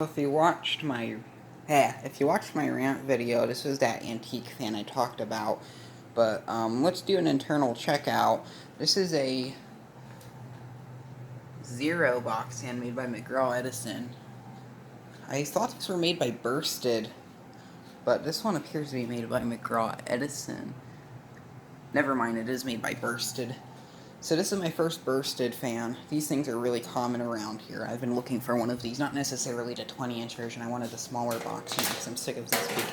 If you watched my rant video, this was that antique fan I talked about. But let's do an internal checkout. This is a Zero box fan made by McGraw-Edison. I thought these were made by Bursted, but this one appears to be made by McGraw-Edison. Never mind, it is made by Bursted. So this is my first Bursted fan. These things are really common around here. I've been looking for one of these, not necessarily the 20-inch version. I wanted the smaller box because I'm sick of these big,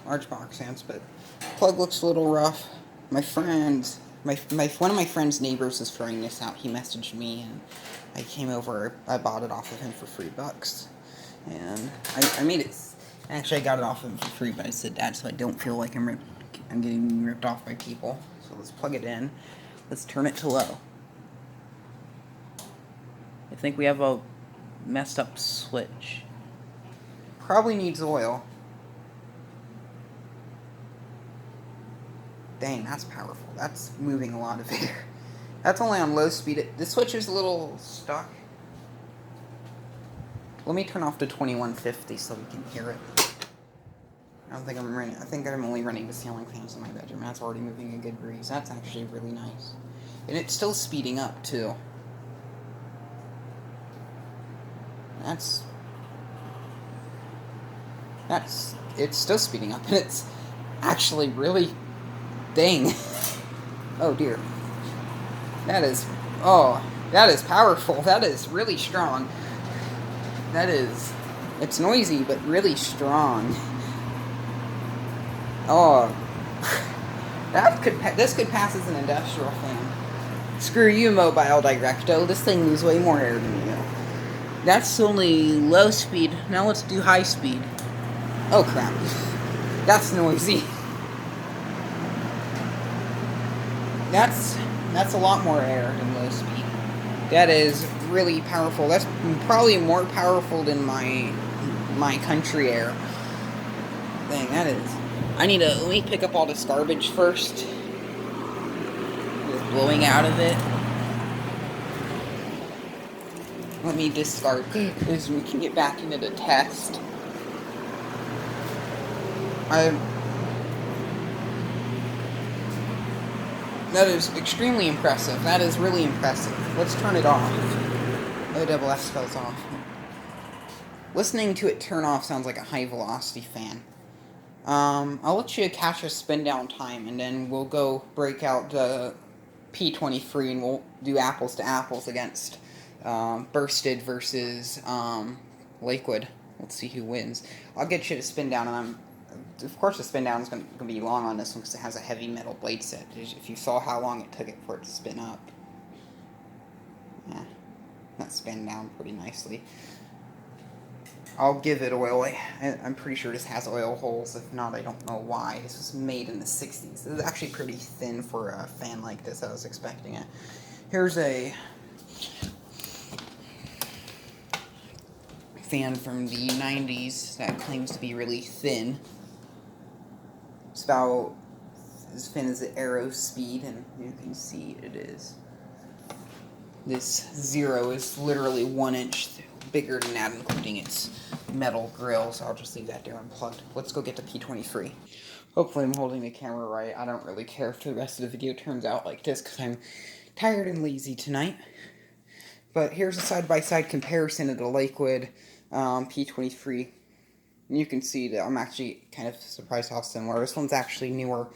large box fans. But plug looks a little rough. My friend, one of my friend's neighbors is throwing this out. He messaged me, and I came over. I bought it off of him for $3, and I made it. Actually, I got it off of him for free, but I said that so I don't feel like I'm getting ripped off by people. So let's plug it in. Let's turn it to low. I think we have a messed up switch. Probably needs oil. Dang, that's powerful. That's moving a lot of air. That's only on low speed. This switch is a little stuck. Let me turn off to 2150 so we can hear it. I think I'm only running the ceiling fans in my bedroom. That's already moving a good breeze. That's actually really nice. And it's still speeding up, too. It's still speeding up, and it's actually really, dang. Oh, dear. That is powerful. That is really strong. It's noisy, but really strong. Oh, this could pass as an industrial fan. Screw you, Mobile Directo. This thing moves way more air than you. That's only low speed. Now let's do high speed. Oh crap. That's noisy. That's a lot more air than low speed. That is really powerful. That's probably more powerful than my country air. Dang, that is. Let me pick up all this garbage first. Just blowing out of it. Let me discard this so we can get back into the test. That is extremely impressive. That is really impressive. Let's turn it off. Oh, double F spells off. Listening to it turn off sounds like a high velocity fan. I'll let you catch a spin down time, and then we'll go break out the p23, and we'll do apples to apples against Bursted versus Lakewood. Let's see who wins. I'll get you to spin down, and of course the spin down is going to be long on this one because it has a heavy metal blade set. If you saw how long it took it for it to spin up. Yeah, that spin down pretty nicely. I'll give it oil. I'm pretty sure this has oil holes. If not, I don't know why. This was made in the 60s. This is actually pretty thin for a fan like this. I was expecting it. Here's a fan from the 90s that claims to be really thin. It's about as thin as the arrow speed, and you can see it is. This Zero is literally 1 inch bigger than that, including its metal grill, so I'll just leave that there unplugged. Let's go get the p23. Hopefully I'm holding the camera right. I don't really care if the rest of the video turns out like this, because I'm tired and lazy tonight. But here's a side-by-side comparison of the Lakewood p23. And you can see that I'm actually kind of surprised how similar. This one's actually newer,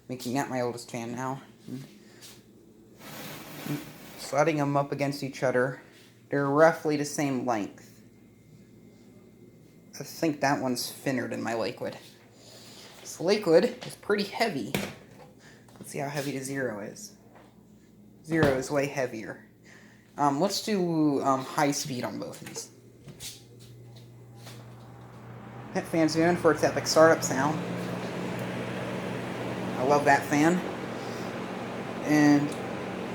making that my oldest fan now. Sliding them up against each other. They're roughly the same length. I think that one's thinner than my Lakewood. This Lakewood is pretty heavy. Let's see how heavy the Zero is. Zero is way heavier. Let's do high speed on both of these. That fan's known for its epic startup sound. I love that fan. And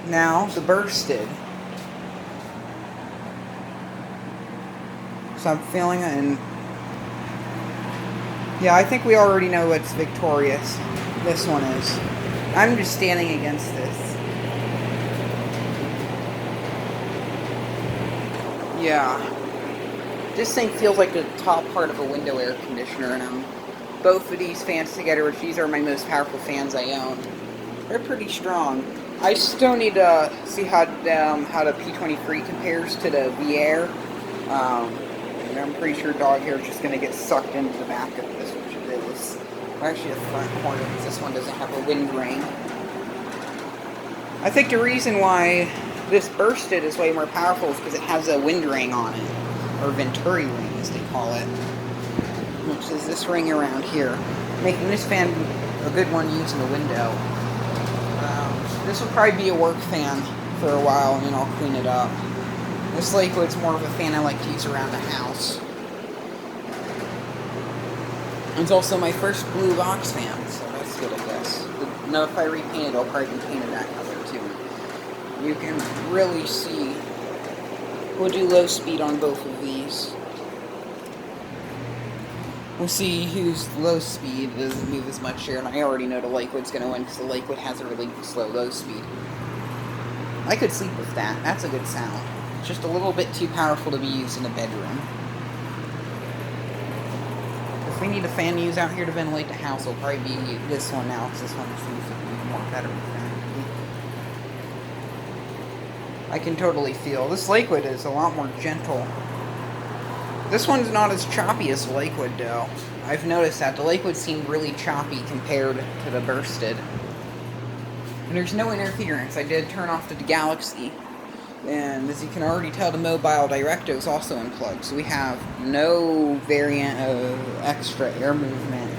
now the Bursted. So I'm feeling it, and yeah, I think we already know what's victorious. This one is. I'm just standing against this. Yeah. This thing feels like the top part of a window air conditioner, and both of these fans together, which these are my most powerful fans I own, they're pretty strong. I still need to see how the p23 compares to the V-Air. And I'm pretty sure dog hair is just going to get sucked into the back of this, which it is. Or actually the front corner, because this one doesn't have a wind ring. I think the reason why this bursted is way more powerful is because it has a wind ring on it. Or Venturi ring, as they call it. Which is this ring around here. Making this fan a good one using the window. This will probably be a work fan for a while, and then I'll clean it up. This Lakewood's more of a fan I like to use around the house. It's also my first blue box fan, so that's good, I guess. Now if I repaint it, I'll probably paint it that color too. You can really see. We'll do low speed on both of these. We'll see whose low speed doesn't move as much here, and I already know the Lakewood's going to win because the Lakewood has a really slow low speed. I could sleep with that. That's a good sound. It's just a little bit too powerful to be used in a bedroom. If we need a fan to use out here to ventilate the house, it'll probably be this one now, because this one seems to be more better with that. I can totally feel. This Lakewood is a lot more gentle. This one's not as choppy as the Lakewood, though. I've noticed that. The Lakewood seemed really choppy compared to the bursted. And there's no interference. I did turn off the Galaxy. And as you can already tell, the mobile Directo is also unplugged. So we have no variant of extra air movement.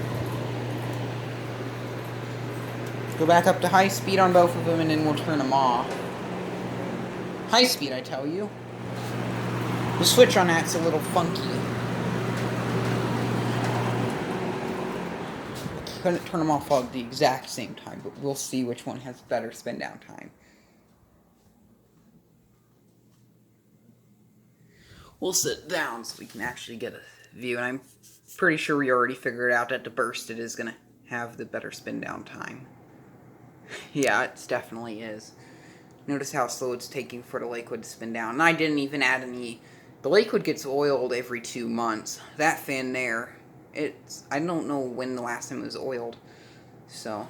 Go back up to high speed on both of them, and then we'll turn them off. High speed, I tell you. The switch on that's a little funky. I couldn't turn them off all at the exact same time, but we'll see which one has better spin down time. We'll sit down so we can actually get a view, and I'm pretty sure we already figured out that the bursted is going to have the better spin down time. Yeah, it definitely is. Notice how slow it's taking for the Lakewood to spin down. And I didn't even add any. The Lakewood gets oiled every 2 months. That fan there, I don't know when the last time it was oiled. So,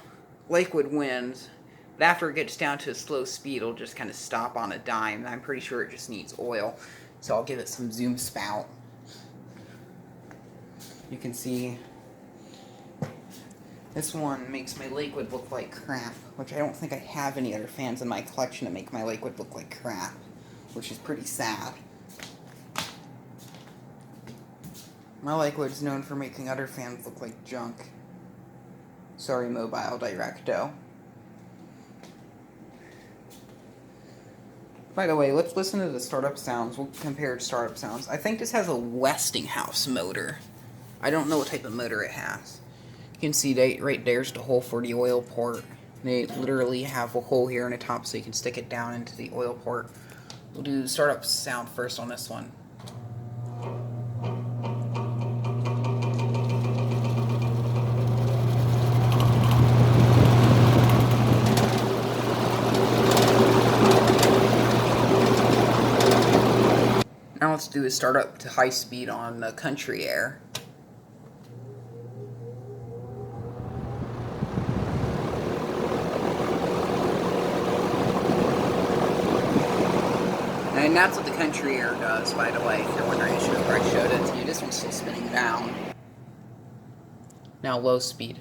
Lakewood wins. But after it gets down to a slow speed, it'll just kind of stop on a dime. And I'm pretty sure it just needs oil. So I'll give it some zoom spout. You can see this one makes my Lakewood look like crap, which I don't think I have any other fans in my collection that make my Lakewood look like crap, which is pretty sad. My Lakewood's known for making other fans look like junk. Sorry, mobile Directo. By the way, let's listen to the startup sounds. We'll compare startup sounds. I think this has a Westinghouse motor. I don't know what type of motor it has. You can see right there's the hole for the oil port. They literally have a hole here in the top so you can stick it down into the oil port. We'll do the startup sound first on this one. Now let's do a startup to high speed on Country Air. And that's what the Country Air does, by the way, if you're wondering. I showed it to you. This one's still spinning down. Now low speed.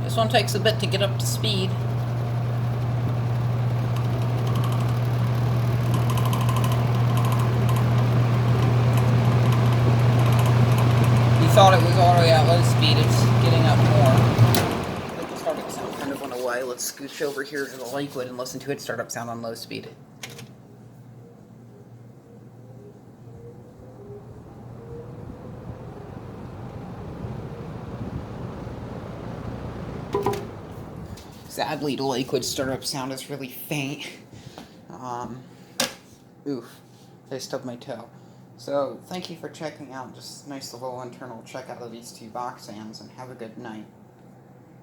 This one takes a bit to get up to speed. You thought it was already at low speed, it's getting up more. Let the startup sound kind of went away. Let's scooch over here to the Lakewood and listen to its startup sound on low speed. Sadly, the Lakewood startup sound is really faint. Oof. I stubbed my toe. So, thank you for checking out just nice little internal checkout of these two box fans, and have a good night.